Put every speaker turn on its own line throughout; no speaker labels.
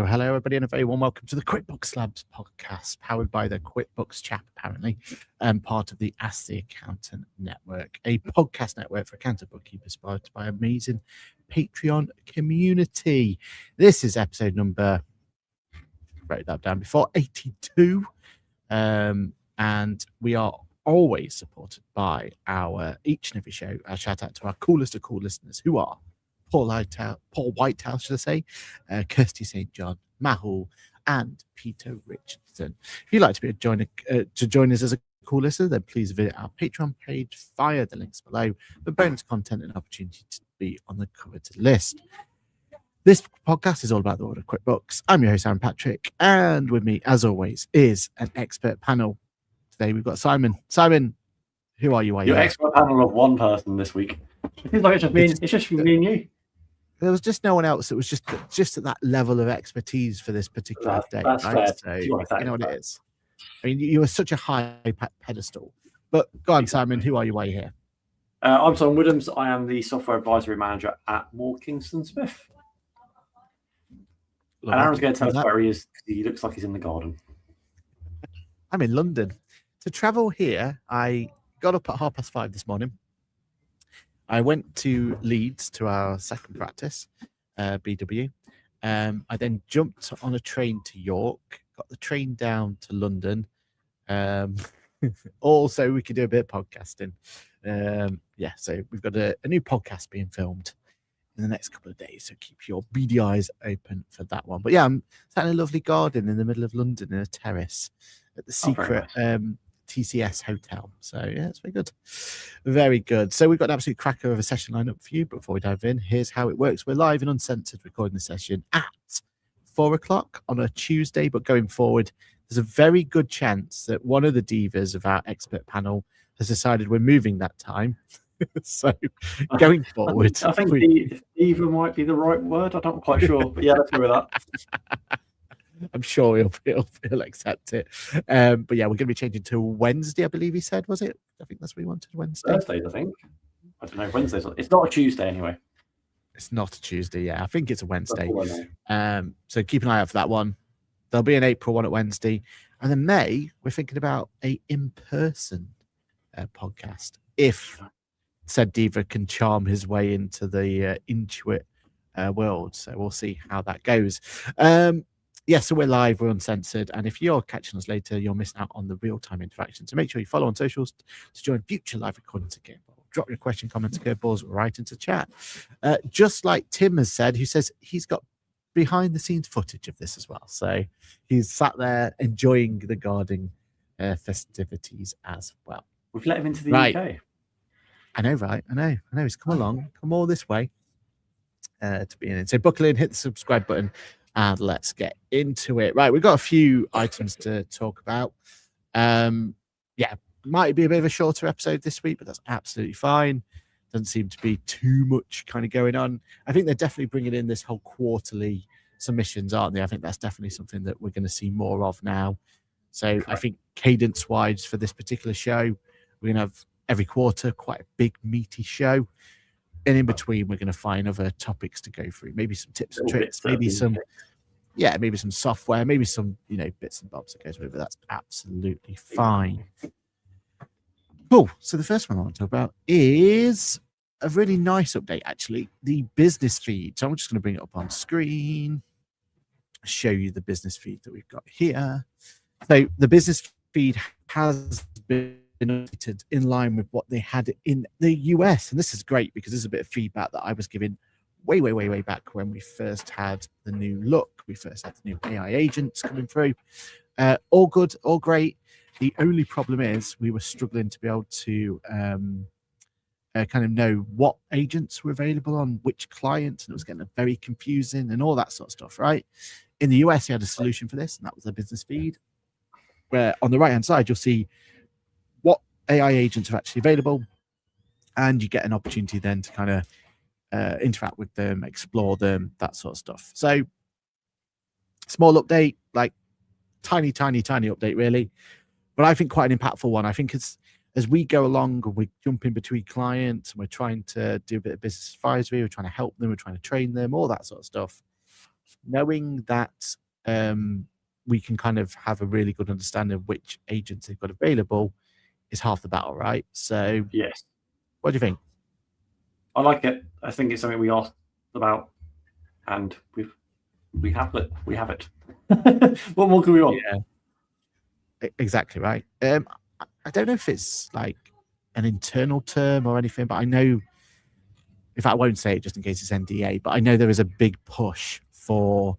Hello, everybody, and a very warm welcome to the QuickBooks Labs podcast, powered by the QuickBooks chap, apparently, and part of the Ask the Accountant Network, a podcast network for accountant bookkeepers, powered by amazing Patreon community. This is episode number, wrote that down before, 82, and we are always supported by our each and every show. A shout out to our coolest of cool listeners, who are Paul Whitehouse, should I say, Kirsty St. John, Mahul, and Peter Richardson. If you'd like to be to join us as a cool listener, then please visit our Patreon page via the links below for bonus content and opportunity to be on the covered list. This podcast is all about the world of QuickBooks. I'm your host, Aaron Patrick, and with me, as always, is an expert panel. Today we've got Simon. Simon, who are you?
Your expert panel of one person this week. It feels like it's just me and you.
There was just no one else. It was just at that level of expertise for this particular day.
That's
right?
fair.
So, you know what it is. I mean, you are such a high pedestal. But go on, Simon. Who are you? Why are you here?
I'm Simon Woodhams. I am the software advisory manager at Moore Kingston Smith. And Aaron's going to tell us where he is because he looks like he's in the garden.
I'm in London. To travel here, I got up at 5:30 this morning. I went to Leeds to our second practice, BW. I then jumped on a train to York, got the train down to London. Also, we could do a bit of podcasting. So we've got a new podcast being filmed in the next couple of days, so keep your beady eyes open for that one. But yeah, I'm sat in a lovely garden in the middle of London in a terrace at the secret TCS hotel. So yeah, it's very good. So we've got an absolute cracker of a session lined up for you. But before we dive in, here's how it works. We're live and uncensored recording the session at 4:00 on a Tuesday, but going forward, there's a very good chance that one of the divas of our expert panel has decided we're moving that time. So going forward,
I think diva might be the right word. I'm not quite sure, but yeah, let's go with that.
I'm sure he'll accept it. But yeah, we're going to be changing to Wednesday, I believe he said, was it? I think that's what he wanted, Wednesday.
Thursdays, I think. I don't know, Wednesdays. It's not a Tuesday anyway.
It's not a Tuesday, yeah. I think it's a Wednesday. So keep an eye out for that one. There'll be an April one at Wednesday. And then May, we're thinking about a in-person podcast. If said diva can charm his way into the Intuit world. So we'll see how that goes. So we're live, we're uncensored, and if you're catching us later, you'll miss out on the real-time interaction. So make sure you follow on socials to join future live recordings again. Drop your question, comments, curveballs right into chat. Just like Tim has said, who says he's got behind-the-scenes footage of this as well. So he's sat there enjoying the gardening festivities as well.
We've let him into the UK.
I know, right? I know. He's come along, come all this way to be in it. So buckle in, hit the subscribe button, and let's get into it. Right, we've got a few items to talk about. Might be a bit of a shorter episode this week, but that's absolutely fine. Doesn't seem to be too much kind of going on. I think they're definitely bringing in this whole quarterly submissions, aren't they? I think that's definitely something that we're going to see more of now. So I think cadence-wise for this particular show, we're going to have every quarter quite a big, meaty show. And in between, we're going to find other topics to go through. Maybe some tips and tricks, maybe some software, maybe some, bits and bobs that goes with it. That's absolutely fine. Cool. So the first one I want to talk about is a really nice update, actually. The business feed. So I'm just going to bring it up on screen, show you the business feed that we've got here. So the business feed has been updated in line with what they had in the US. And this is great because this is a bit of feedback that I was giving way back when we first had the new look, we first had the new AI agents coming through. All good, all great. The only problem is we were struggling to be able to kind of know what agents were available on which clients, and it was getting very confusing and all that sort of stuff, right? In the US, you had a solution for this, and that was the business feed, where on the right-hand side, you'll see what AI agents are actually available, and you get an opportunity then to kind of interact with them, explore them, that sort of stuff. So small update, like tiny update, really. But I think quite an impactful one. I think as we go along and we're jumping between clients and we're trying to do a bit of business advisory, we're trying to help them, we're trying to train them, all that sort of stuff. Knowing that we can kind of have a really good understanding of which agents they've got available is half the battle, right? So
yes.
What do you think?
I like it. I think it's something we asked about, and we have it. What more can we want?
Yeah, exactly right. I don't know if it's like an internal term or anything, but I know, in fact, I won't say it just in case it's NDA, but I know there is a big push for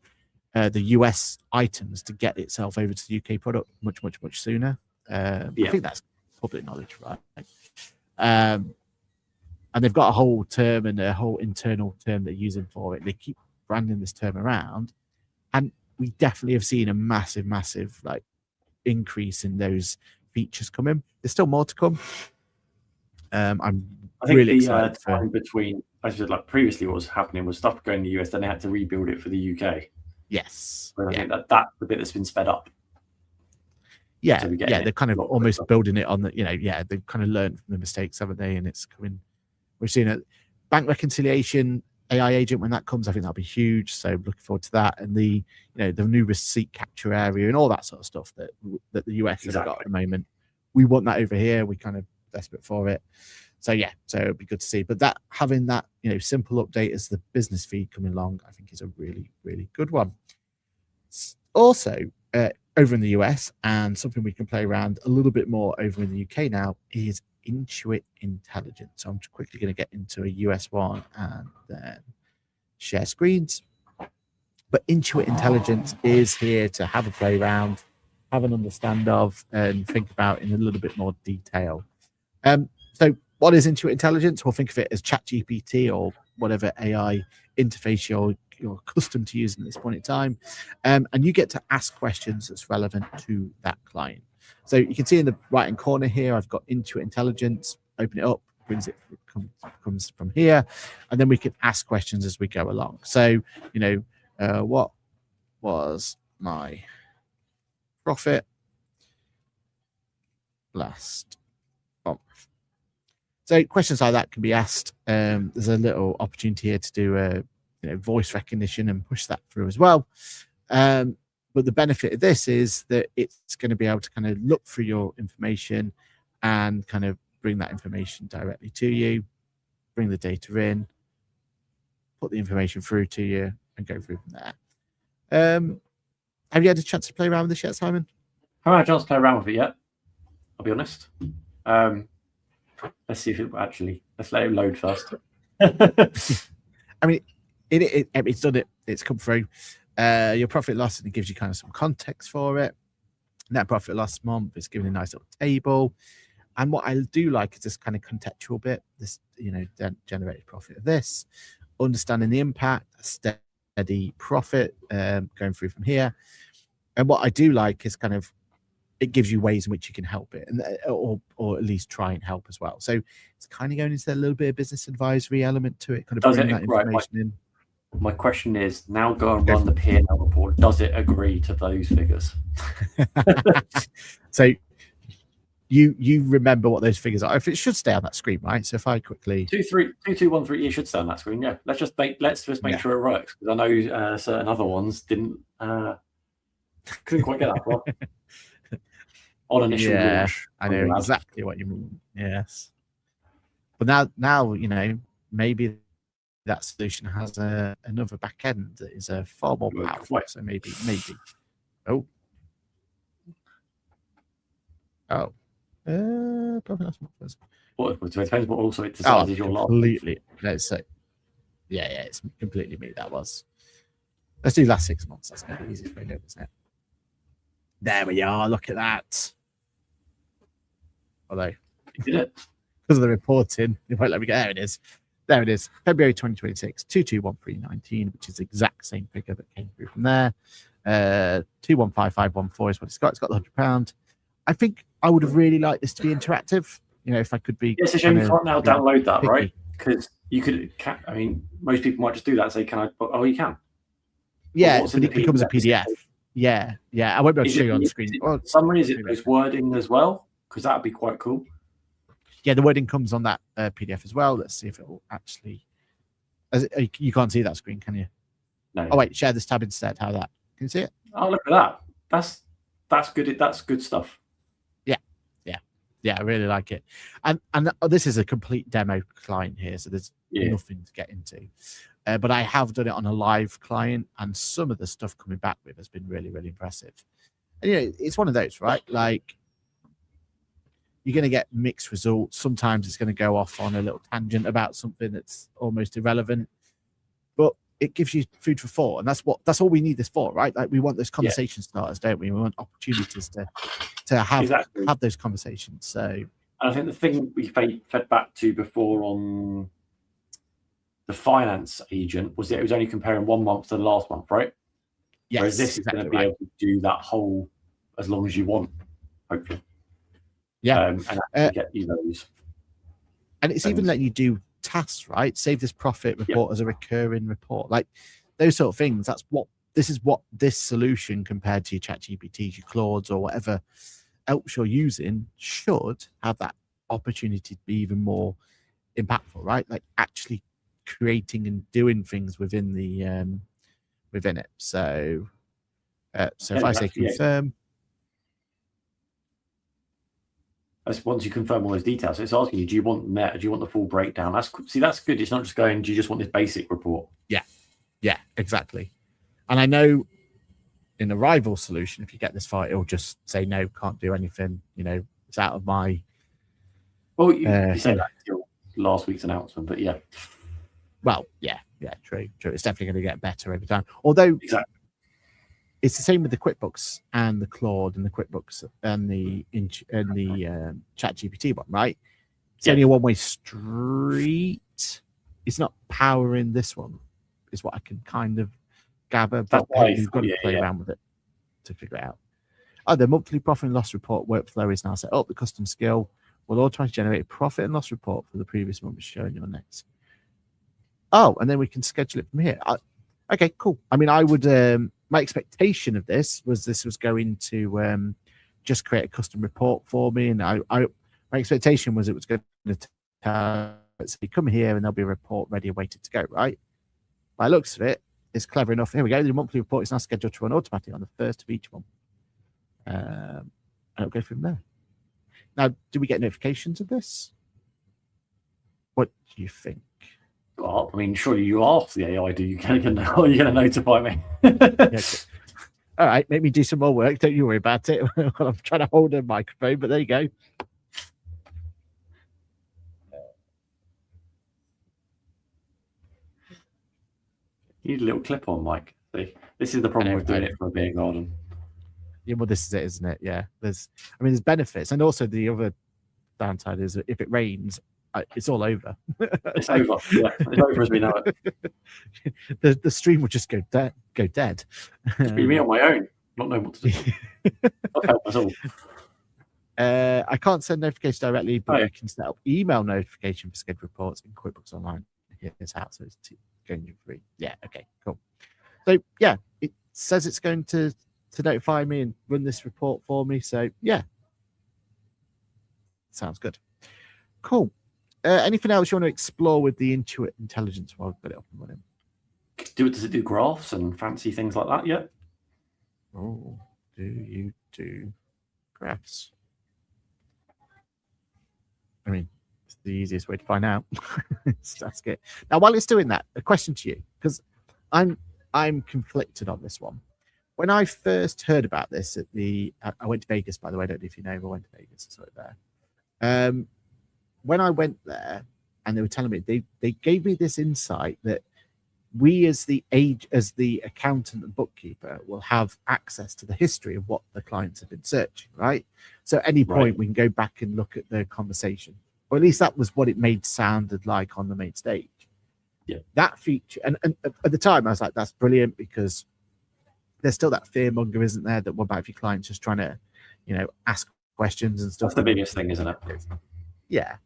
the US items to get itself over to the UK product much sooner. I think that's public knowledge, right? And they've got a whole term and a whole internal term they're using for it. They keep branding this term around, and we definitely have seen a massive like increase in those features coming. There's still more to come. I think really excited
time between, as I said, like previously what was happening was stuff going to the US, then they had to rebuild it for the UK.
Yes.
I think that's the bit that's been sped up.
Yeah, so they're kind of almost building it on the, they've kind of learned from the mistakes, haven't they? And it's coming. We've seen a bank reconciliation AI agent when that comes. I think that'll be huge. So looking forward to that, and the new receipt capture area and all that sort of stuff that the US has got at the moment. We want that over here. We kind of desperate for it. So so it'd be good to see. But that having that simple update as the business feed coming along, I think is a really good one. Also, over in the US, and something we can play around a little bit more over in the UK now, is Intuit Intelligence. So I'm quickly going to get into a US one and then share screens. But Intuit Intelligence is here to have a play around, have an understand of, and think about in a little bit more detail. So what is Intuit Intelligence? We'll think of it as ChatGPT or whatever AI interface you're accustomed to using at this point in time. And you get to ask questions that's relevant to that client. So you can see in the right-hand corner here, I've got Intuit Intelligence. Open it up, comes from here, and then we can ask questions as we go along. So, what was my profit last month? So questions like that can be asked. There's a little opportunity here to do a voice recognition and push that through as well. But the benefit of this is that it's going to be able to kind of look through your information and kind of bring that information directly to you, bring the data in, put the information through to you, and go through from there. Have you had a chance to play around with this yet, Simon?
I haven't had a chance to play around with it yet, I'll be honest. Let's see if let's let it load first.
I mean, it's done it. It's come through. Your profit loss, and it gives you kind of some context for it. Net profit last month is giving a nice little table. And what I do like is this kind of contextual bit, this, generated profit of this, understanding the impact, a steady profit going through from here. And what I do like is kind of, it gives you ways in which you can help it, and or at least try and help as well. So it's kind of going into a little bit of business advisory element to it, kind of bringing that information in.
My question is, now go and run the P&L report. Does it agree to those figures?
So you remember what those figures are. If it should stay on that screen, right? So if I quickly
2213, it should stay on that screen. Yeah. Let's just make sure it works, because I know certain other ones couldn't quite get that far. On initial launch.
I know exactly what you mean. Yes. But now maybe that solution has another back end that is far more powerful. So maybe. Probably not.
Well, it depends what also it decides is your last.
Completely. Let's say. Yeah, it's completely me. That was. Let's do last 6 months. That's going to be the easiest way to do it, isn't it? There we are. Look at that. Although,
You did it.
because of the reporting, it won't let me go. There it is. There it is. February 2026, 221319, which is the exact same figure that came through from there. 215514 is what it's got. It's got the £100. I think I would have really liked this to be interactive. You know, if I could be.
It's a shame you can't now download that, right? Because you could. I mean, most people might just do that and say, "Can I?" Oh, you can.
Yeah, but it becomes a PDF. Yeah. I won't be able to show you on the screen.
Summary, is it those wording as well? Because that would be quite cool.
Yeah, the wording comes on that PDF as well. Let's see if it will actually. You can't see that screen, can you?
No.
Oh wait, share this tab instead. How that? Can you see it?
Oh, look at that. That's good. That's good stuff.
Yeah, I really like it. And this is a complete demo client here, so there's nothing to get into. But I have done it on a live client, and some of the stuff coming back with has been really, really impressive. And you know, it's one of those, right? Like, you're going to get mixed results. Sometimes it's going to go off on a little tangent about something that's almost irrelevant, but it gives you food for thought, and that's all we need this for, right? Like, we want those conversation starters, don't we? We want opportunities to have those conversations. So,
and I think the thing we fed back to before on the finance agent was that it was only comparing 1 month to the last month, right?
Yes.
Whereas this is going to be able to do that whole as long as you want, hopefully.
Yeah,
and get you those.
And it's even letting you do tasks, right? Save this profit report as a recurring report, like those sort of things. This is what this solution, compared to your ChatGPTs, your Claudes, or whatever else you're using, should have that opportunity to be even more impactful, right? Like actually creating and doing things within the within it. So if I say confirm.
That's once you confirm all those details, it's asking you, do you want net? Do you want the full breakdown? That's good. It's not just going, do you just want this basic report?
Yeah, exactly. And I know in the rival solution, if you get this far, it'll just say, no, can't do anything. You know, it's out of my.
Well, you said that until last week's announcement, but yeah.
Well, yeah, true. It's definitely going to get better every time. Although, it's the same with the QuickBooks and the Claude and the QuickBooks and the ChatGPT one, right? It's only a one-way street. It's not powering this one, is what I can kind of gather. But you've got to play around with it to figure it out. Oh, the monthly profit and loss report workflow is now set up. The custom skill will automatically generate a profit and loss report for the previous month, showing you on next. Oh, and then we can schedule it from here. Okay, cool. I mean, I would. My expectation of this was going to just create a custom report for me, and my expectation was it was going to say, come here and there'll be a report ready and waiting to go, right? By the looks of it, it's clever enough. Here we go. The monthly report is now scheduled to run automatically on the first of each month, and it'll go from there. Now, do we get notifications of this? What do you think?
Well, I mean, surely you ask the AI, are you going to notify me?
All right, make me do some more work. Don't you worry about it. I'm trying to hold a microphone, but there you go.
You need a little clip on, Mike. See, this is the problem with doing it for a beer garden.
Yeah, well, this is it, isn't it? Yeah, there's benefits, and also the other downside is that if it rains, it's all over.
It's over. Yeah, it's over as we know
it. The stream will just go dead.
It's be me on my own, not knowing what to do. Okay, that's all.
I can't send notifications directly, but you can set up email notification for scheduled reports in QuickBooks Online. Here's how. So it's going free. Yeah. Okay. Cool. So yeah, it says it's going to notify me and run this report for me. So yeah, sounds good. Cool. Anything else you want to explore with the Intuit Intelligence while I've got it up and running?
Does it do graphs and fancy things like that yet?
Oh, do you do graphs? I mean, it's the easiest way to find out. That's good. Now, while it's doing that, a question to you, because I'm conflicted on this one. When I first heard about this I went to Vegas, by the way. I don't know if you know, I went to Vegas. I saw it there. When I went there and they were telling me, they gave me this insight that we as the accountant and bookkeeper will have access to the history of what the clients have been searching, right? So at any point we can go back and look at the conversation, or at least that was what it sounded like on the main stage.
Yeah,
that feature, and at the time I was like, that's brilliant, because there's still that fear monger, isn't there, that what about if your client's just trying to, ask questions and stuff.
That's the biggest thing, isn't it?
Yeah.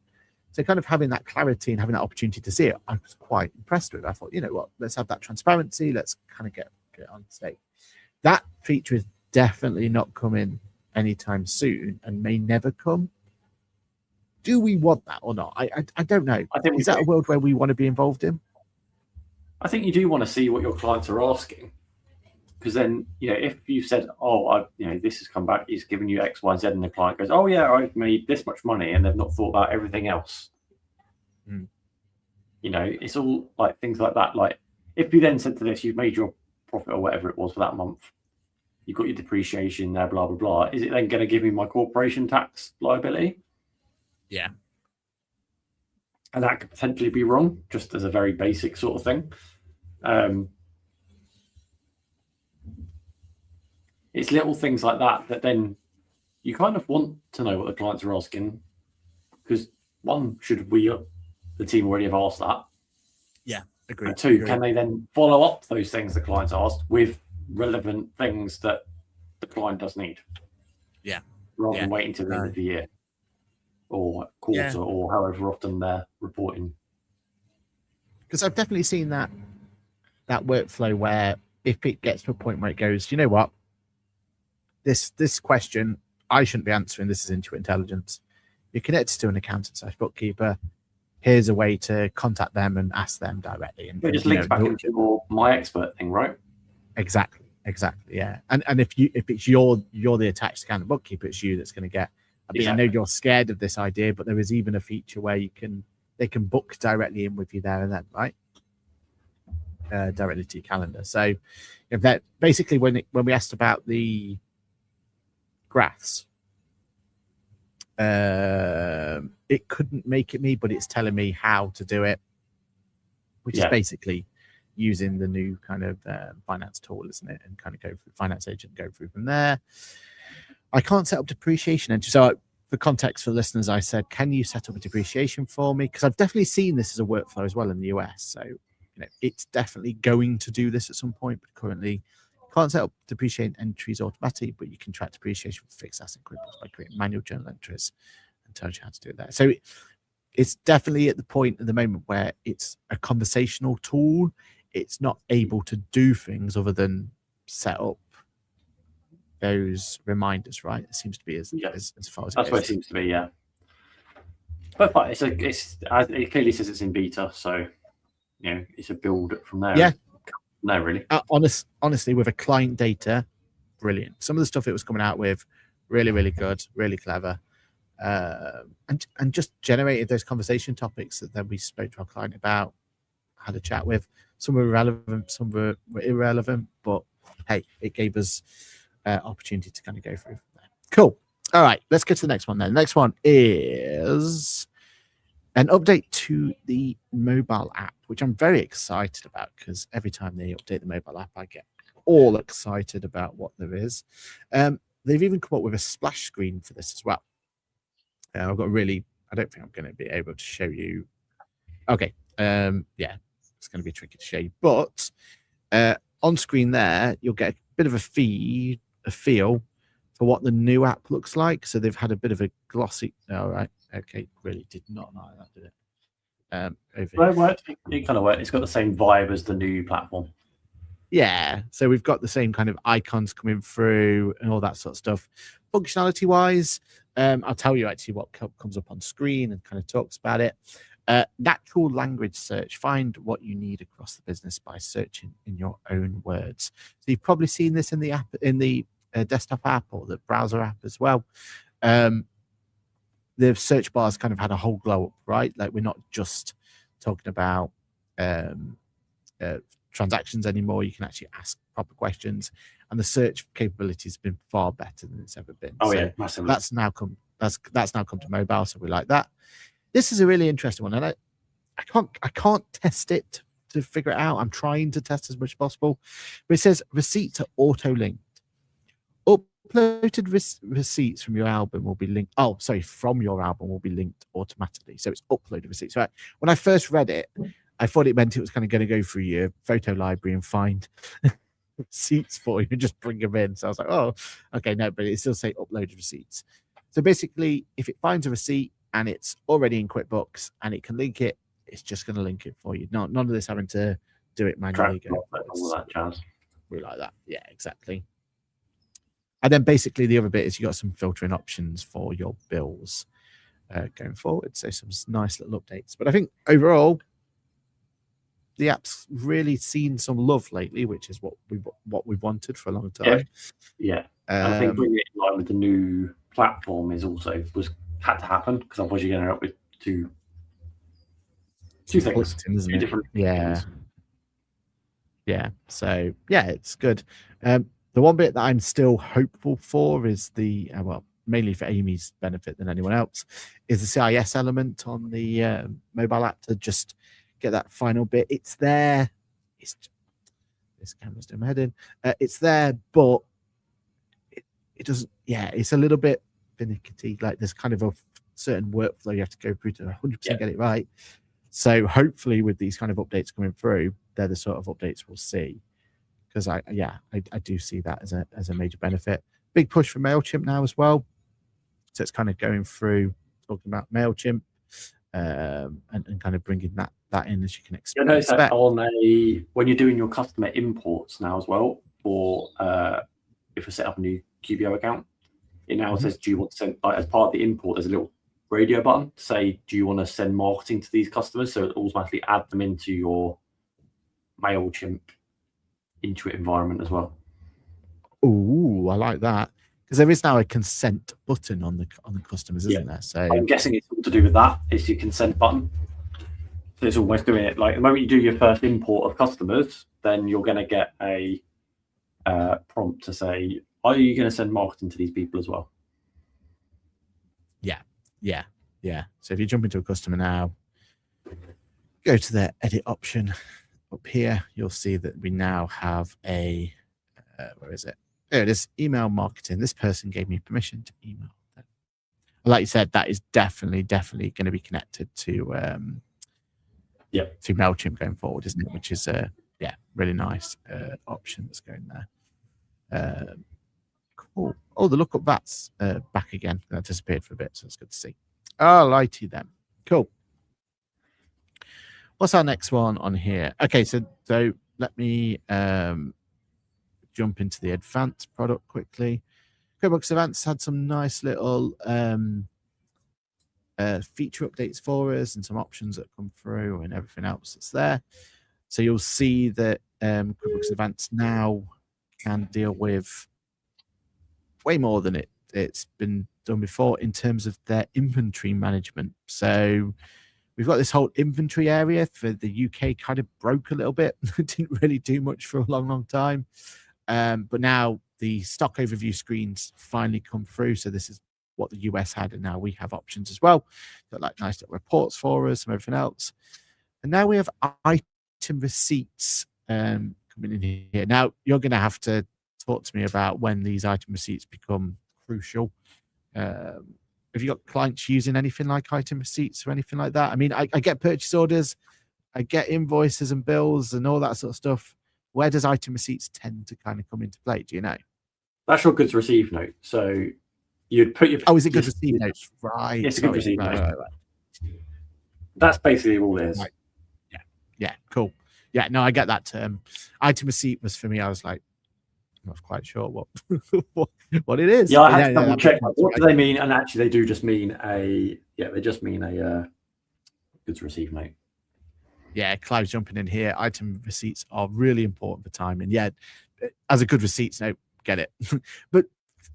So kind of having that clarity and having that opportunity to see it, I was quite impressed with. I thought, you know what, let's have that transparency. Let's kind of get on stage. That feature is definitely not coming anytime soon and may never come. Do we want that or not? I don't know. Is that a world where we want to be involved in?
I think you do want to see what your clients are asking, because then, if you said, oh, this has come back, he's given you X, Y, Z, and the client goes, oh yeah, I've made this much money, and they've not thought about everything else. It's all like things like that. Like if you then said to this, you've made your profit or whatever it was for that month, you've got your depreciation there, blah, blah, blah. Is it then going to give me my corporation tax liability?
Yeah.
And that could potentially be wrong, just as a very basic sort of thing. It's little things like that then you kind of want to know what the clients are asking, because one, should we, the team, already have asked that?
Yeah, agree.
And two, can they then follow up those things the clients asked with relevant things that the client does need?
Yeah.
Rather than waiting till the end of the year or quarter or however often they're reporting.
Because I've definitely seen that workflow where if it gets to a point where it goes, you know what, this question I shouldn't be answering, this is Intuit Intelligence. You're connected to an accountant/bookkeeper. Here's a way to contact them and ask them directly. And
it just links back into your My Expert thing, right?
Exactly, yeah. And if it's you're the attached accountant bookkeeper, it's you that's going to get. I know you're scared of this idea, but there is even a feature where they can book directly in with you there and then, right? Directly to your calendar. So if that basically when we asked about the graphs, it couldn't make it me, but it's telling me how to do it, which is basically using the new kind of finance tool, isn't it? And kind of go through finance agent, go through from there. I can't set up depreciation entry. So for context for listeners, I said, can you set up a depreciation for me? Because I've definitely seen this as a workflow as well in the US. So it's definitely going to do this at some point, but currently you can't set up depreciation entries automatically, but you can track depreciation for fixed asset QuickBooks by creating manual journal entries, and tells you how to do that. So it's definitely at the point at the moment where it's a conversational tool. It's not able to do things other than set up those reminders, right? It seems to be as far as
that's what it seems to be, yeah. But it clearly says it's in beta, so it's a build from there.
Yeah,
no, really.
Honestly, with a client data, brilliant. Some of the stuff it was coming out with, really, really good, really clever, and just generated those conversation topics that then we spoke to our client about, had a chat with. Some were relevant, some were irrelevant, but hey, it gave us opportunity to kind of go through from there. Cool. All right, let's get to the next one then. The next one is an update to the mobile app, which I'm very excited about, because every time they update the mobile app, I get all excited about what there is. They've even come up with a splash screen for this as well. I don't think I'm going to be able to show you. Okay. It's going to be tricky to show you, but on screen there, you'll get a bit of a feel for what the new app looks like. So they've had a bit of a glossy. All right. Okay. Really did not like that, did it?
Well, it worked. It kind of worked. It's got the same vibe as the new platform.
Yeah. So we've got the same kind of icons coming through and all that sort of stuff. Functionality wise, I'll tell you actually what comes up on screen and kind of talks about it. Natural language search. Find what you need across the business by searching in your own words. So you've probably seen this in the app, in the desktop app or the browser app as well. The search bars kind of had a whole glow up, right? Like we're not just talking about transactions anymore. You can actually ask proper questions, and the search capability has been far better than it's ever been.
Massively.
That's now come to mobile, so we like that. This is a really interesting one, and I can't test it to figure it out. I'm trying to test as much as possible. But it says receipts are auto-linked. Uploaded receipts from your album will be linked. Oh, sorry, from your album will be linked automatically. So it's uploaded receipts. So when I first read it, I thought it meant it was kind of going to go through your photo library and find receipts for you and just bring them in. So I was like, oh, okay, no, but it still say uploaded receipts. So basically, if it finds a receipt and it's already in QuickBooks and it can link it, it's just going to link it for you. None of this having to do it manually.
All that jazz.
We like that. Yeah, exactly. And then basically the other bit is you got some filtering options for your bills going forward. So some nice little updates. But I think overall, the app's really seen some love lately, which is what we wanted for a long time.
Yeah. I think bringing it in line with the new platform had to happen, because otherwise you're going to end up with two things, two different things.
Yeah. So yeah, it's good. The one bit that I'm still hopeful for is the mainly for Amy's benefit than anyone else, is the CIS element on the mobile app to just get that final bit. It's there. This camera's doing my head in. It's there, but it doesn't. Yeah, it's a little bit finicky. Like there's kind of a certain workflow you have to go through to 100% get it right. So hopefully with these kind of updates coming through, they're the sort of updates we'll see. Because I do see that as a major benefit. Big push for MailChimp now as well. So it's kind of going through talking about MailChimp and kind of bringing that in as you can expect.
Notice that when you're doing your customer imports now as well, or if you set up a new QBO account, it now says, do you want to send, as part of the import, there's a little radio button to say, do you want to send marketing to these customers? So it automatically add them into your MailChimp Intuit environment as well.
Ooh, I like that, because there is now a consent button on the customers, isn't there? So
I'm guessing it's all to do with that. It's your consent button. So it's almost doing it like the moment you do your first import of customers, then you're going to get a prompt to say, are you going to send marketing to these people as well?
Yeah. So if you jump into a customer now, go to the edit option. Up here, you'll see that we now have a, where is it? There it is, email marketing. This person gave me permission to email them. Like you said, that is definitely going to be connected to MailChimp going forward, isn't it? Which is really nice option that's going there. Cool. Oh, the lookup VAT's back again. That disappeared for a bit, so it's good to see. Oh, righty then. Cool. What's our next one on here? Okay, so let me jump into the advanced product quickly. QuickBooks Advanced had some nice little feature updates for us and some options that come through and everything else that's there. So you'll see that QuickBooks Advanced now can deal with way more than it's been done before in terms of their inventory management. So we've got this whole inventory area for the UK kind of broke a little bit. It didn't really do much for a long time. But now the stock overview screens finally come through. So this is what the US had, and now we have options as well. Got like nice little reports for us and everything else. And now we have item receipts coming in here. Now you're going to have to talk to me about when these item receipts become crucial. Have you got clients using anything like item receipts or anything like that? I mean, I get purchase orders, I get invoices and bills and all that sort of stuff. Where does item receipts tend to kind of come into play? Do you know?
That's your goods receive note. So you'd put your...
Oh, is it goods receive notes? Right.
It's a goods receive note.
Right.
That's basically all it is.
Right. Yeah, cool. Yeah, no, I get that term. Item receipt was for me, I was like, I'm not quite sure what it is.
Yeah, I had to double check. What do they mean? And actually, they do just mean a goods receive note.
Yeah, Clive's jumping in here. Item receipts are really important for time, and yeah, as a good receipts note, get it. But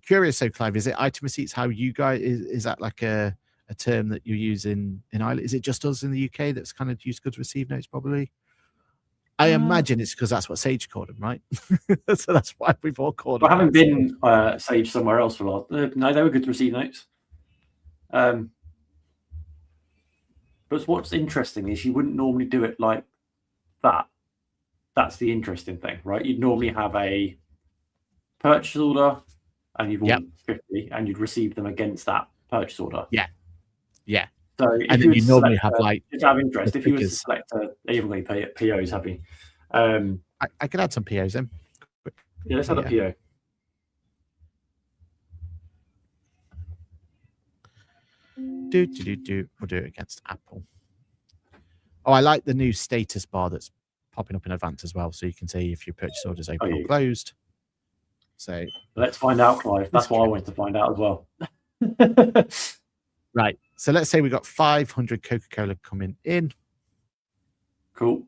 curious, so Clive, is it item receipts? How you guys is that like a term that you use in Ireland? Is it just us in the UK that's kind of used goods receive notes? Probably. I imagine it's because that's what Sage called them, right? So that's why we've all called them.
I haven't been Sage somewhere else for a lot. No, they were good to receive notes. But what's interesting is you wouldn't normally do it like that's the interesting thing, right? You'd normally have a purchase order and you've
Yep.
ordered 50 and you'd receive them against that purchase order.
Yeah.
So
And
if
then
you
you normally have like
just out of interest,
the
if you were to
figures.
select you haven't got any POs, have you?
I can add some POs in.
Yeah, let's add a PO.
We'll do it against Apple. Oh, I like the new status bar that's popping up in advance as well, so you can see if your purchase order is open or closed. So
let's find out, Clive. That's what I wanted to find out as well.
Right. So let's say we got 500 Coca-Cola coming in.
Cool.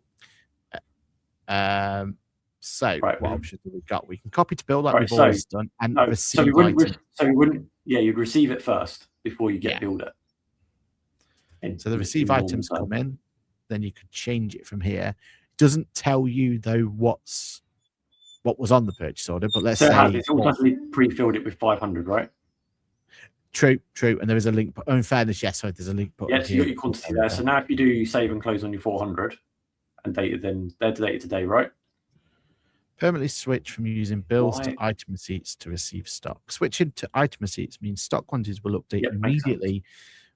So
right,
what options have we got? We can copy to bill like
right,
we've always done, and receive.
So we wouldn't. Yeah, you'd receive it first before you get billed it.
So the receive items come in, then you could change it from here. It doesn't tell you though what was on the purchase order, but let's say
it's automatically pre-filled it with 500, right?
True. And there is a link. Oh, in fairness, yes. Sorry, there's a link.
Yeah, so you got your quantity there. So now if you do save and close on your 400 and date, then they're dated today, right?
Permanently switch from using bills to item receipts to receive stock. Switching to item receipts means stock quantities will update immediately.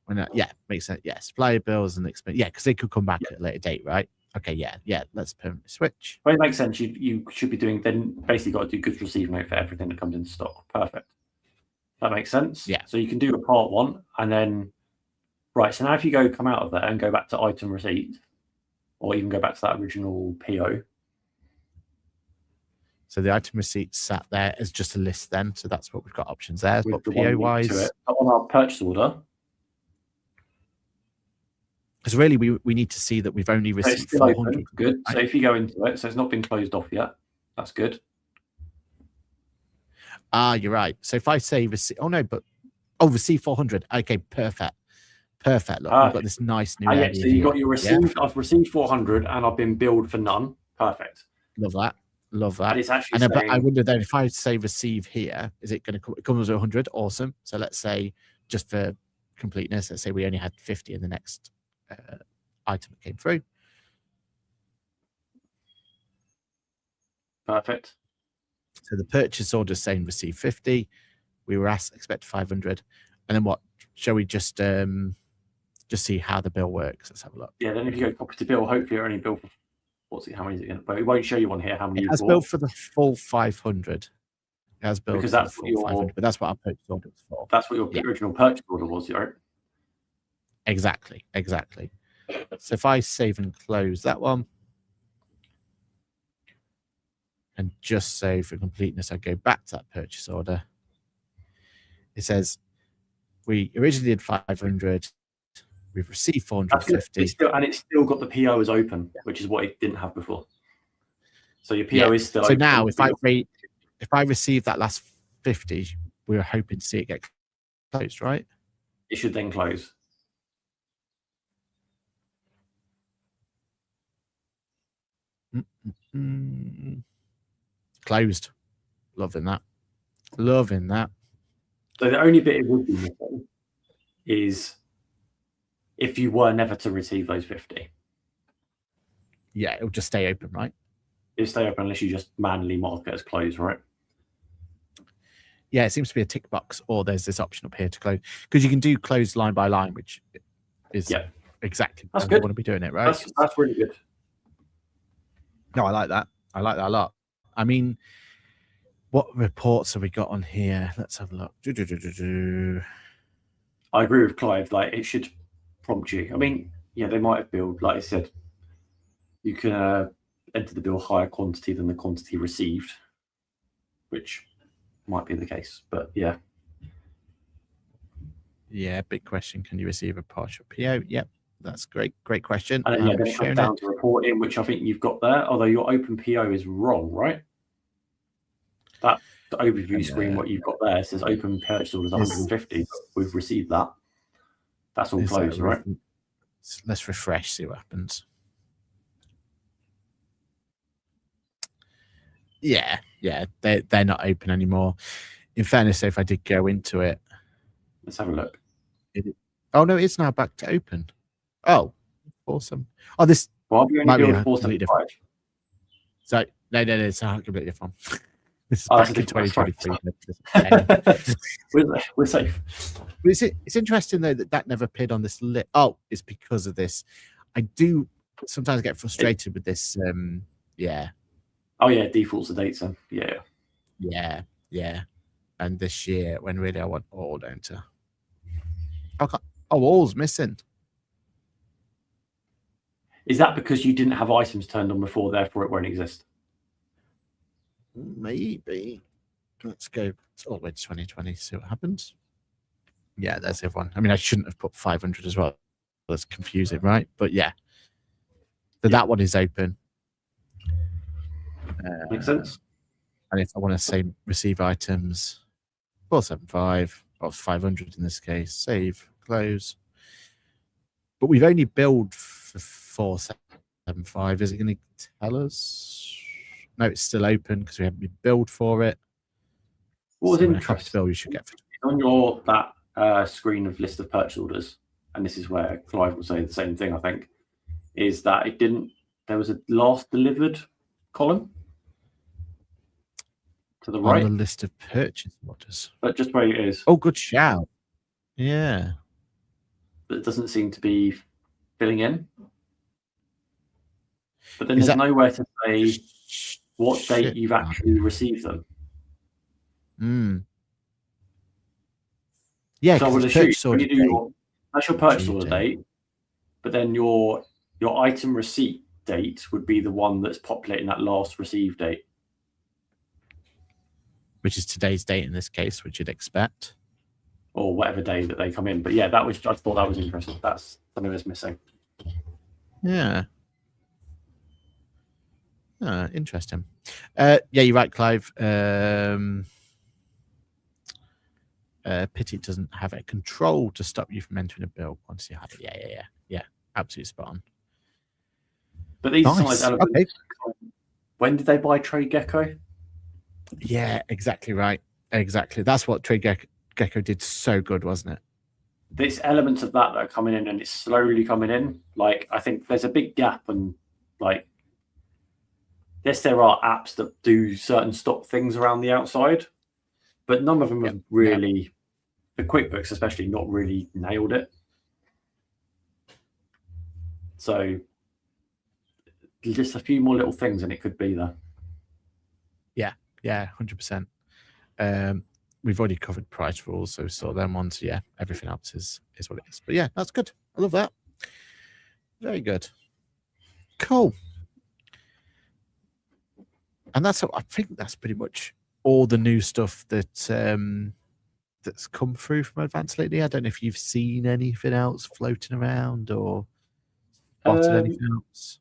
When makes sense. Yeah, supplier bills and expense. Yeah, because they could come back at a later date, right? Okay, yeah. Let's permanently switch.
Well, it makes sense. You should be doing then. Basically, got to do goods received note for everything that comes into stock. Perfect. That makes sense.
Yeah.
So you can do a part one, and then so now if you come out of there and go back to item receipt, or even go back to that original PO.
So the item receipt sat there as just a list then. So that's what we've got options there. But PO wise,
on our purchase order,
because really we need to see that we've only received 400.
Good. So if you go into it, so it's not been closed off yet. That's good.
You're right. So if I say receive, receive 400. Okay, perfect. Look, we've got this nice new area.
So you got your received. Yeah. I've received 400 and I've been billed for none. Perfect.
Love that.
And it's actually
but I wonder then if I say receive here, is it going to come as 100? Awesome. So let's say, just for completeness, let's say we only had 50 in the next item that came through.
Perfect.
So the purchase order is saying receive 50. We were asked expect 500. And then what? Shall we just see how the bill works? Let's have a look.
Yeah, then if you go copy to bill, hopefully you're only billed for how many is it going to? But it won't show you on here how many.
It has billed for the full 500. It has billed
because that's
for the full 500, but that's what our purchase order was for.
That's what your original purchase order was, right?
Exactly. So if I save and close that one, and just say for completeness, I go back to that purchase order. It says we originally did 500. We've received 450.
It's still got the PO as open, which is what it didn't have before. So your PO is still
open.
So
now, if I receive that last 50, we were hoping to see it get closed, right?
It should then close.
Closed. Loving that.
So the only bit it would be missing is if you were never to receive those 50.
Yeah, it'll just stay open, right?
It'll stay open unless you just manually mark it as closed, right?
Yeah, it seems to be a tick box, or there's this option up here to close, because you can do closed line by line, which is exactly
that's
how
good.
you want to be doing it, right?
That's really good.
No, I like that. I like that a lot. I mean, what reports have we got on here? Let's have a look.
I agree with Clive. Like, it should prompt you. I mean, they might have billed, like I said, you can enter the bill higher quantity than the quantity received, which might be the case, but yeah, big question. Can you receive a partial PO? Yep, that's great question. And then, then it comes down to reporting, which I think you've got there, although your open PO is wrong, right? That the overview screen, what you've got there says open purchase orders 150. We've received that. That's all closed, right?
Let's refresh, see what happens. Yeah, they're not open anymore. In fairness, if I did go into it,
let's have a look.
Oh no, it's now back to open. Oh, awesome. Oh, this
Why do you only
Might be
build
a completely
475?
different. So no, it's not completely different. This is
Oh, that's
back
a
in
different one.
2023.
We're safe.
But it's interesting though that never appeared on this list. Oh, it's because of this. I do sometimes get frustrated with this. Yeah.
Oh yeah, defaults are dates then. Yeah.
And this year, when really I want all, don't I? All's missing.
Is that because you didn't have items turned on before, therefore it won't exist?
Maybe. Let's go all the way to 2020, see what happens. Yeah, there's everyone. I mean, I shouldn't have put 500 as well. That's confusing, right? But yeah. So that one is open.
Makes sense.
And if I want to say receive items, 475 or 500 in this case, save, close. But we've only billed for 475. Is it going to tell us? No, it's still open because we haven't been billed for it.
What was
so
interesting?
Bill you should get
on that screen of list of purchase orders, and this is where Clive will say the same thing, I think, is that it didn't. There was a last delivered column to the right
on the list of purchase orders,
but just where it is.
Oh, good shout. Yeah,
But it doesn't seem to be filling in. But then there's nowhere to say what date you've actually received them.
Yeah,
so I would assume that's your purchase order date, but then your item receipt date would be the one that's populating that last received date,
which is today's date in this case, which you'd expect,
or whatever day that they come in. But yeah, I thought that was interesting. That's something that's missing.
Yeah. Interesting. Yeah, you're right, Clive. Pity it doesn't have a control to stop you from entering a bill once you have it. Yeah. Absolutely spot on.
But these size elements. Okay. When did they buy Trade Gecko?
Yeah, exactly right. Exactly. That's what Trade Gecko did so good, wasn't it?
There's elements of that are coming in, and it's slowly coming in. Like, I think there's a big gap, and like, yes, there are apps that do certain stock things around the outside, but none of them have really, the QuickBooks especially, not really nailed it. So just a few more little things and it could be there. Yeah, 100%. We've already covered price rules, so we saw them ones. Yeah, everything else is what it is. But yeah, that's good. I love that. Very good. Cool. And I think that's pretty much all the new stuff that that's come through from Advanced lately. I don't know if you've seen anything else floating around or spotted anything else.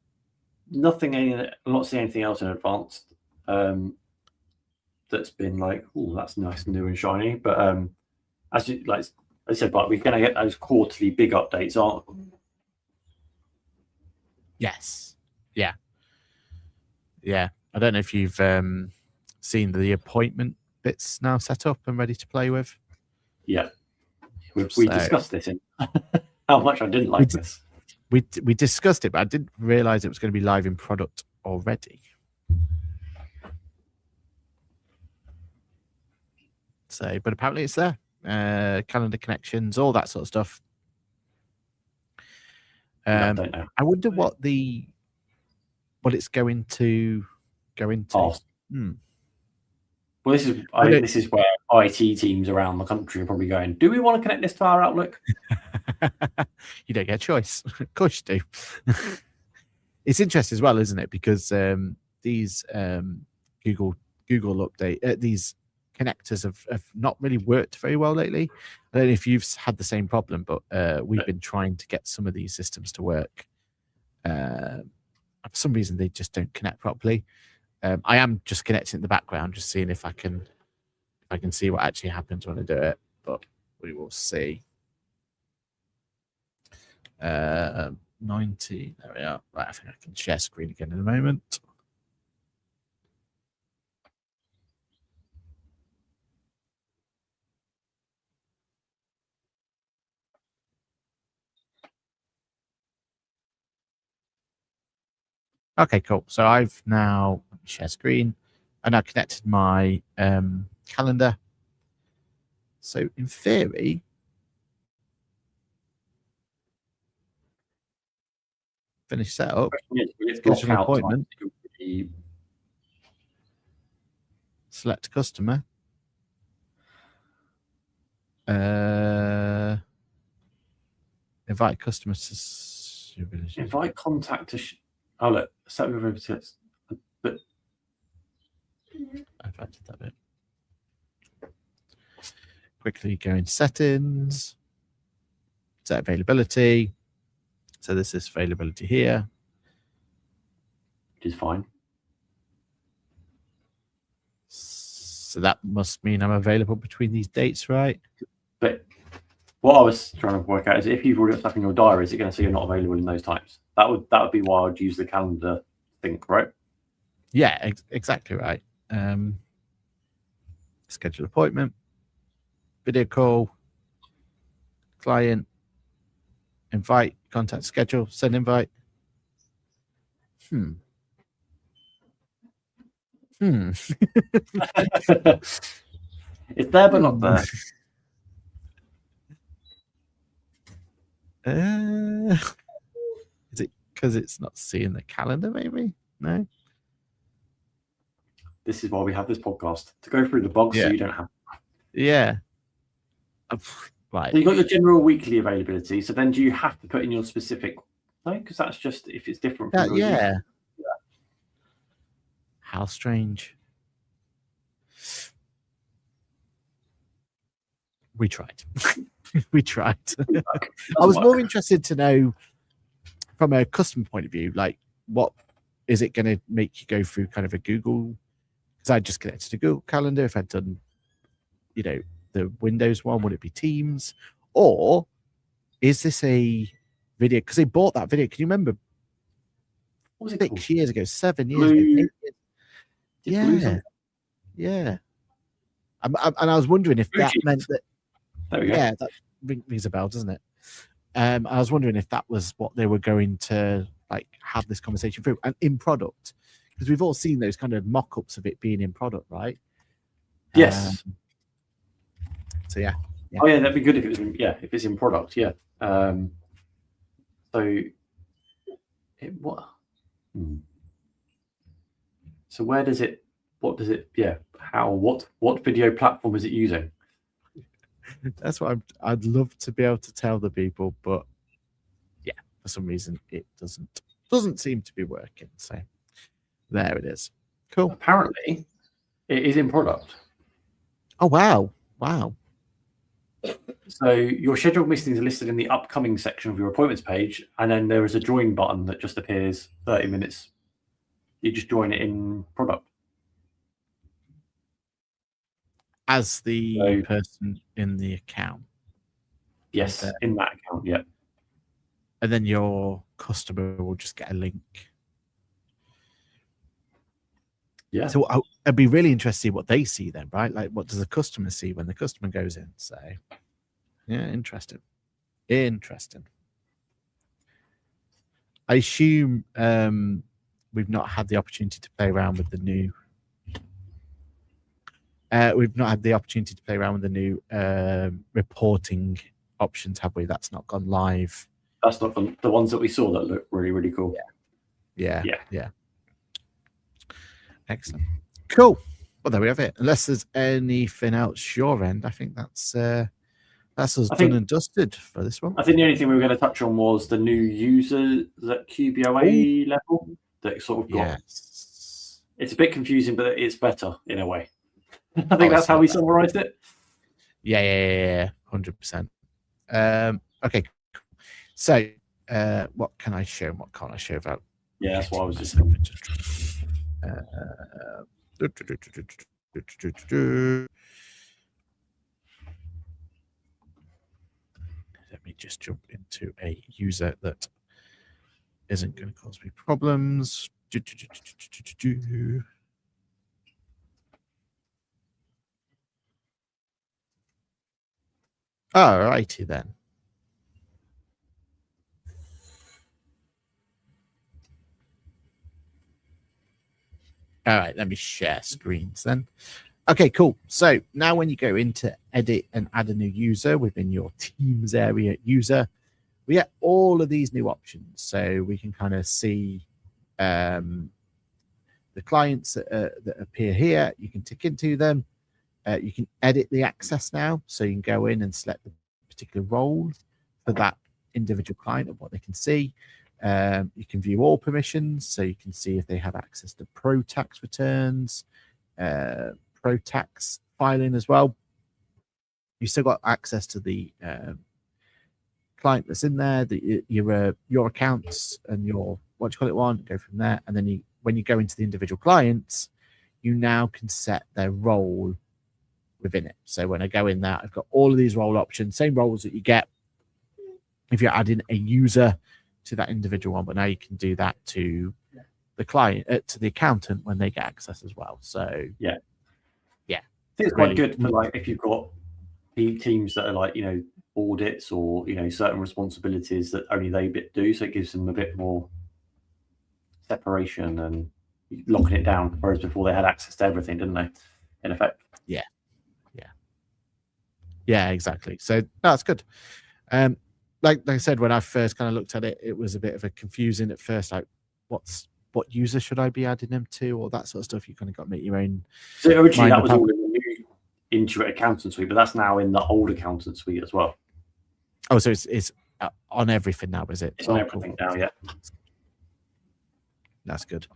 Nothing. I'm not seeing anything else in Advanced that's been like, oh, that's nice and new and shiny. But as I said, but we're going to get those quarterly big updates, aren't we?
Yes. Yeah. I don't know if you've seen the appointment bits now set up and ready to play with.
Yeah. We discussed this in how much I didn't like this.
We discussed it, but I didn't realize it was going to be live in product already. So, but apparently it's there. Calendar connections, all that sort of stuff.
I don't know.
I wonder what it's going to go into.
Well, this is where IT teams around the country are probably going, do we want to connect this to our Outlook?
You don't get a choice. Of course you do. It's interesting as well, isn't it? Because these Google update, these connectors have not really worked very well lately. I don't know if you've had the same problem, but we've been trying to get some of these systems to work. For some reason, they just don't connect properly. I am just connecting in the background, just seeing if I can see what actually happens when I do it, but we will see. 90, there we are. Right, I think I can share screen again in a moment. Okay, cool. So I've now share screen and I've connected my calendar. So in theory, finish setup, schedule an appointment, select customer. Invite customers to
invite contact to. Oh look, set with but
I've added that bit. Quickly go into settings, set availability. So this is availability here.
Which is fine.
So that must mean I'm available between these dates, right?
But what I was trying to work out is if you've already got stuff in your diary, is it going to say you're not available in those times? That would be why I'd use the calendar thing, right?
Yeah, exactly right. Schedule appointment, video call, client, invite, contact, schedule, send invite.
It's there but not there.
Is it because it's not seeing the calendar? Maybe no.
This is why we have this podcast, to go through the bugs so you don't have.
Yeah. Right.
So you got your general weekly availability. So then, do you have to put in your specific? No, because that's just if it's different. From
Yeah. How strange. We tried. We tried. I was more interested to know from a customer point of view, like what is it going to make you go through kind of a Google? Because I just connected to Google Calendar. If I'd done, the Windows one, would it be Teams? Or is this a video? Because they bought that video. Can you remember?
What was it
6 years ago, 7 years ago? 8 years. Yeah. And I was wondering if that meant that.
There we go.
Yeah, that rings a bell, doesn't it? I was wondering if that was what they were going to have this conversation through and in product, because we've all seen those kind of mock-ups of it being in product, right?
Yes.
So yeah.
Oh yeah, that'd be good if it was if it's in product. Yeah. So what? So where does it? What does it? Yeah. How? What video platform is it using?
That's what I'd love to be able to tell the people, but yeah, for some reason it doesn't seem to be working. So there it is. Cool.
Apparently, it is in product.
Oh wow!
So your scheduled meetings are listed in the upcoming section of your appointments page, and then there is a join button that just appears 30 minutes. You just join it in product.
As the person in the account.
Yes, in that account, yeah.
And then your customer will just get a link.
Yeah.
So I'd be really interested to see what they see then, right? Like, what does the customer see when the customer goes in? So, yeah, interesting. I assume we've not had the opportunity to play around with the new. We've not had the opportunity to play around with the new reporting options, have we? That's not gone live.
That's not the ones that we saw that look really, really cool.
Yeah. Excellent. Cool. Well, there we have it. Unless there's anything else your end, I think that's us done and dusted for this one.
I think the only thing we were going to touch on was the new users at QBOA level that sort of got.
Yes.
It's a bit confusing, but it's better in a way. I think that's how we summarized it.
Yeah, 100%. Okay. So, what can I show and what can't I show about?
Yeah, that's what I was just.
Let me just jump into a user that isn't going to cause me problems. All righty then. All right, let me share screens then. Okay, cool. So now when you go into edit and add a new user within your Teams area user, we get all of these new options. So we can kind of see the clients that appear here. You can tick into them. You can edit the access now. So you can go in and select the particular role for that individual client of what they can see. You can view all permissions. So you can see if they have access to pro tax returns, pro tax filing as well. You still got access to the client that's in there, your accounts and your go from there. And then when you go into the individual clients, you now can set their role within it. So when I go in there, I've got all of these role options, same roles that you get if you're adding a user to that individual one, but now you can do that to the client, to the accountant when they get access as well. So
yeah,
it's
quite good for like if you've got teams that are like, you know, audits or, you know, certain responsibilities that only they do, so it gives them a bit more separation and locking it down, whereas before they had access to everything, didn't they, in effect?
Yeah, exactly. So that's good. Like I said, when I first kind of looked at it, it was a bit of a confusing at first, like what user should I be adding them to, or that sort of stuff. You kind of got to make your own.
So originally that was all in the new Intuit Accountant Suite, but that's now in the old Accountant Suite as well.
Oh, so it's on everything now, is it?
It's on everything now, yeah.
That's good.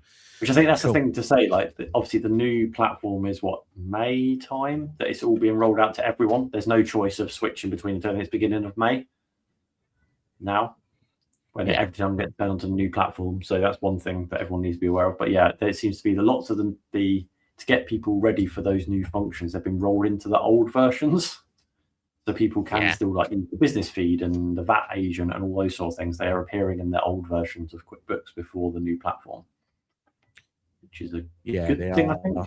Which I think that's the thing to say. Like, obviously, the new platform is what, May time that it's all being rolled out to everyone. There's no choice of switching between the two. It's beginning of May now, when everything gets turned onto the new platform. So that's one thing that everyone needs to be aware of. But yeah, there seems to be lots of them to get people ready for those new functions. They've been rolled into the old versions, so people can still like use the business feed and the VAT agent and all those sort of things. They are appearing in the old versions of QuickBooks before the new platform, which is a good thing, I think.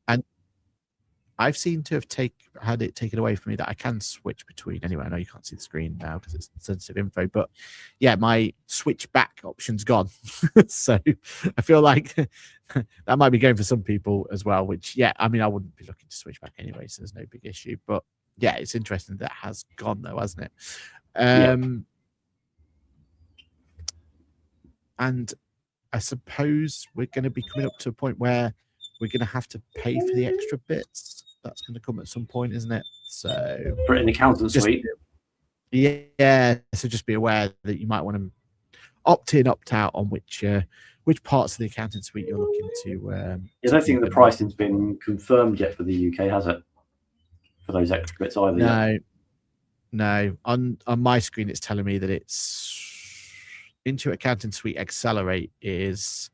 And I've seen to have had it taken away from me that I can switch between. Anyway, I know you can't see the screen now because it's sensitive info, but yeah, my switch back option's gone. So I feel like that might be going for some people as well, which, I mean, I wouldn't be looking to switch back anyway, so there's no big issue. But yeah, it's interesting that has gone though, hasn't it? And I suppose we're going to be coming up to a point where we're going to have to pay for the extra bits. That's going to come at some point, isn't it? So
for an accountant suite.
Yeah. So just be aware that you might want to opt in, opt out on which parts of the accounting suite you're looking to.
I don't think the pricing's been confirmed yet for the UK, has it? For those extra bits either.
No. On my screen, it's telling me that it's Intuit Accounting Suite Accelerate is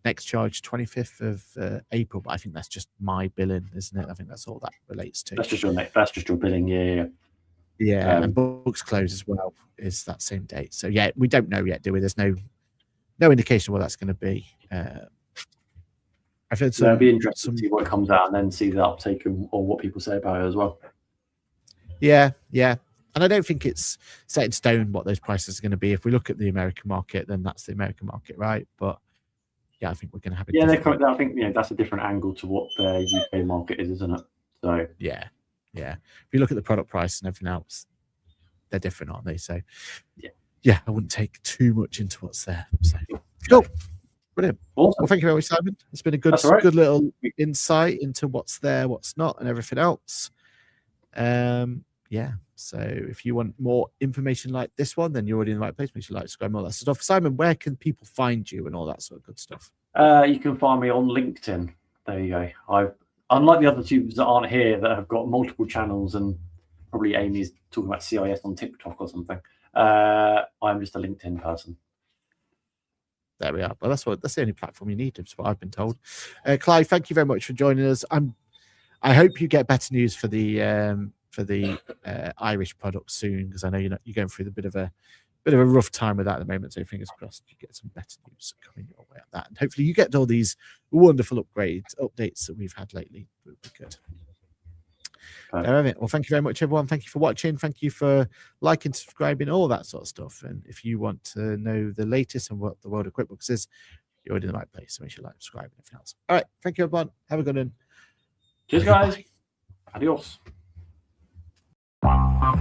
next charge 25th of April, but I think that's just my billing, isn't it? I think that's all that relates to.
That's just your billing,
yeah. And books close as well is that same date. So yeah, we don't know yet, do we? There's no indication what that's going to be. I've heard
it'd be interesting to see what comes out and then see the uptake or what people say about it as well.
Yeah. And I don't think it's set in stone what those prices are going to be. If we look at the American market, then that's the American market, right? But yeah, I think we're going to have
I think that's a different angle to what the UK market is, isn't it? So
yeah. If you look at the product price and everything else, they're different, aren't they? So yeah, I wouldn't take too much into what's there. So cool, brilliant.
Awesome.
Well, thank you very much, Simon. It's been a good little insight into what's there, what's not, and everything else. So if you want more information like this one, then you're already in the right place. Make sure you like, subscribe, all that stuff. Simon, where can people find you and all that sort of good stuff?
You can find me on LinkedIn. There you go. Unlike the other tubers that aren't here that have got multiple channels, and probably Amy's talking about CIS on TikTok or something. I'm just a LinkedIn person.
There we are. Well, that's the only platform you need. That's what I've been told. Clive, thank you very much for joining us. I hope you get better news for the Irish product soon, because I know you're going through a bit of a rough time with that at the moment. So fingers crossed you get some better news coming your way on that, and hopefully you get all these wonderful updates that we've had lately. It would be good. Well, thank you very much, everyone. Thank you for watching. Thank you for liking, subscribing, all that sort of stuff. And if you want to know the latest and what the world of QuickBooks is, you're in the right place. So make sure you like, subscribe, and everything else. All right. Thank you, everyone. Have a good one.
Cheers, guys. Adios.
Bye.